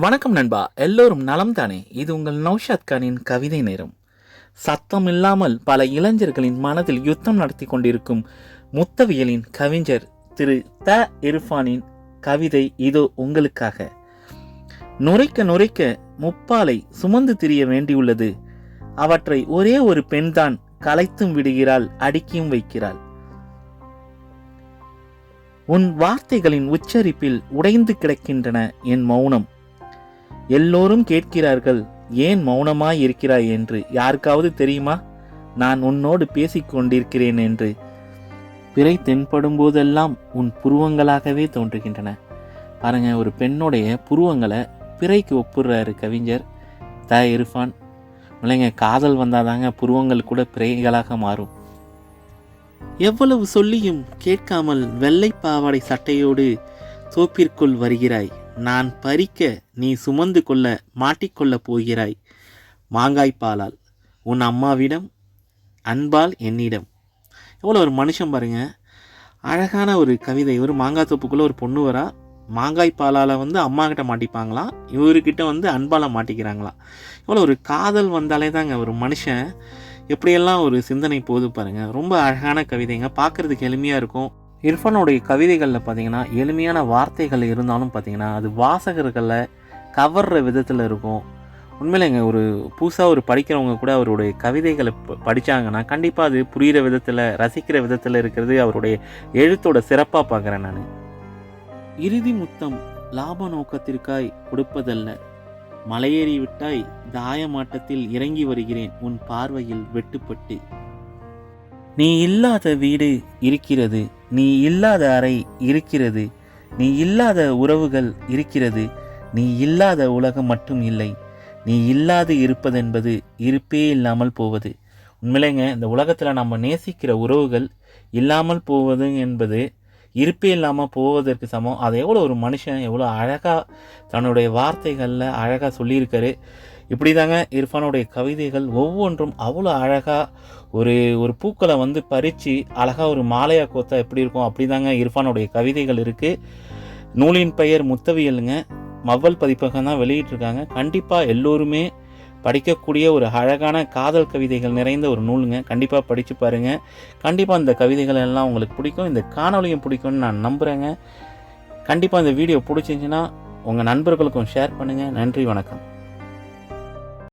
வணக்கம் நண்பா, எல்லோரும் நலம் தானே? இது உங்கள் நௌஷாத் கானின் கவிதை நேரம். சத்தம் இல்லாமல் பல இளைஞர்களின் மனதில் யுத்தம் நடத்தி கொண்டிருக்கும் முத்தவியலின் கவிஞர் திரு இர்ஃபானின் கவிதை இதோ உங்களுக்காக. நுரைக்க நுரைக்க முப்பாலை சுமந்து திரிய வேண்டியுள்ளது. அவற்றை ஒரே ஒரு பெண்தான் கலைத்தும் விடுகிறாள், அடுக்கியும் வைக்கிறாள். உன் வார்த்தைகளின் உச்சரிப்பில் உடைந்து கிடக்கின்றன என் மௌனம். எல்லோரும் கேட்கிறார்கள், ஏன் மௌனமாய் இருக்கிறாய் என்று. யாருக்காவது தெரியுமா நான் உன்னோடு பேசிக் கொண்டிருக்கிறேன் என்று? பிறை தென்படும் போதெல்லாம் உன் புருவங்களாகவே தோன்றுகின்றன. பாருங்க, ஒரு பெண்ணுடைய புருவங்களை பிறைக்கு ஒப்புடுறாரு கவிஞர் இர்ஃபான். இல்லைங்க, காதல் வந்தாதாங்க புருவங்கள் கூட பிறைகளாக மாறும். எவ்வளவு சொல்லியும் கேட்காமல் வெள்ளை பாவாடை சட்டையோடு தோப்பிற்குள் வருகிறாய். நான் பறிக்க நீ சுமந்து கொள்ள மாட்டிக்கொள்ளப் போகிறாய். மாங்காய்ப்பாலால் உன் அம்மாவிடம், அன்பால் என்னிடம். எவ்வளோ ஒரு மனுஷன் பாருங்க. அழகான ஒரு கவிதை. ஒரு மாங்காய் தோப்புக்குள்ளே ஒரு பொண்ணு வரா, மாங்காய்ப்பாலால் அம்மா கிட்ட மாட்டிப்பாங்களாம், இவர்கிட்ட அன்பால் மாட்டிக்கிறாங்களாம். இவ்வளோ ஒரு காதல் வந்தாலே தாங்க ஒரு மனுஷன் எப்படியெல்லாம் ஒரு சிந்தனை போது பாருங்க. ரொம்ப அழகான கவிதைங்க, பார்க்குறதுக்கு எளிமையாக இருக்கும். இர்ஃபானுடைய கவிதைகளில் பார்த்தீங்கன்னா எளிமையான வார்த்தைகள் இருந்தாலும் பார்த்தீங்கன்னா அது வாசகர்களை கவர்ற விதத்தில் இருக்கும். உண்மையிலேங்க, ஒரு புதுசாக ஒரு படிக்கிறவங்க கூட அவருடைய கவிதைகளை படித்தாங்கன்னா கண்டிப்பாக அது புரிகிற விதத்தில், ரசிக்கிற விதத்தில் இருக்கிறது அவருடைய எழுத்தோட சிறப்பாக பார்க்குறேன் நான். இறுதி முத்தம் லாப நோக்கத்திற்காய் கொடுப்பதல்ல. மலையேறி விட்டாய், தாயமாட்டத்தில் இறங்கி வருகிறேன் உன் பார்வையில் வெட்டுப்பட்டு. நீ இல்லாத வீடு இருக்கிறது, நீ இல்லாத அறை இருக்கிறது, நீ இல்லாத உறவுகள் இருக்கிறது, நீ இல்லாத உலகம் மட்டும் இல்லை. நீ இல்லாது இருப்பதென்பது இருப்பே இல்லாமல் போவது. உண்மையிலேங்க, இந்த உலகத்தில் நம்ம நேசிக்கிற உறவுகள் இல்லாமல் போவது என்பது இருப்பே இல்லாமல் போவதற்கு சமம். அதை எவ்வளோ ஒரு மனுஷன் எவ்வளோ அழகாக தன்னுடைய வார்த்தைகளில் அழகாக சொல்லியிருக்காரு. இப்படி தாங்க இர்ஃபானுடைய கவிதைகள் ஒவ்வொன்றும் அவ்வளோ அழகாக ஒரு பூக்களை பறித்து அழகாக ஒரு மாலையாக கோத்தா எப்படி இருக்கும், அப்படி தாங்க இர்ஃபானுடைய கவிதைகள் இருக்குது. நூலின் பெயர் முத்தவியலுங்க. மவ்வல் பதிப்பகம் தான் வெளியிட்டிருக்காங்க. கண்டிப்பாக எல்லோருமே படிக்கக்கூடிய ஒரு அழகான காதல் கவிதைகள் நிறைந்த ஒரு நூலுங்க. கண்டிப்பாக படித்து பாருங்கள். கண்டிப்பாக இந்த கவிதைகள் எல்லாம் உங்களுக்கு பிடிக்கும், இந்த காணொலியும் பிடிக்கும்னு நான் நம்புகிறேங்க. கண்டிப்பாக இந்த வீடியோ பிடிச்சிருந்துச்சின்னா உங்கள் நண்பர்களுக்கும் ஷேர் பண்ணுங்கள். நன்றி, வணக்கம்.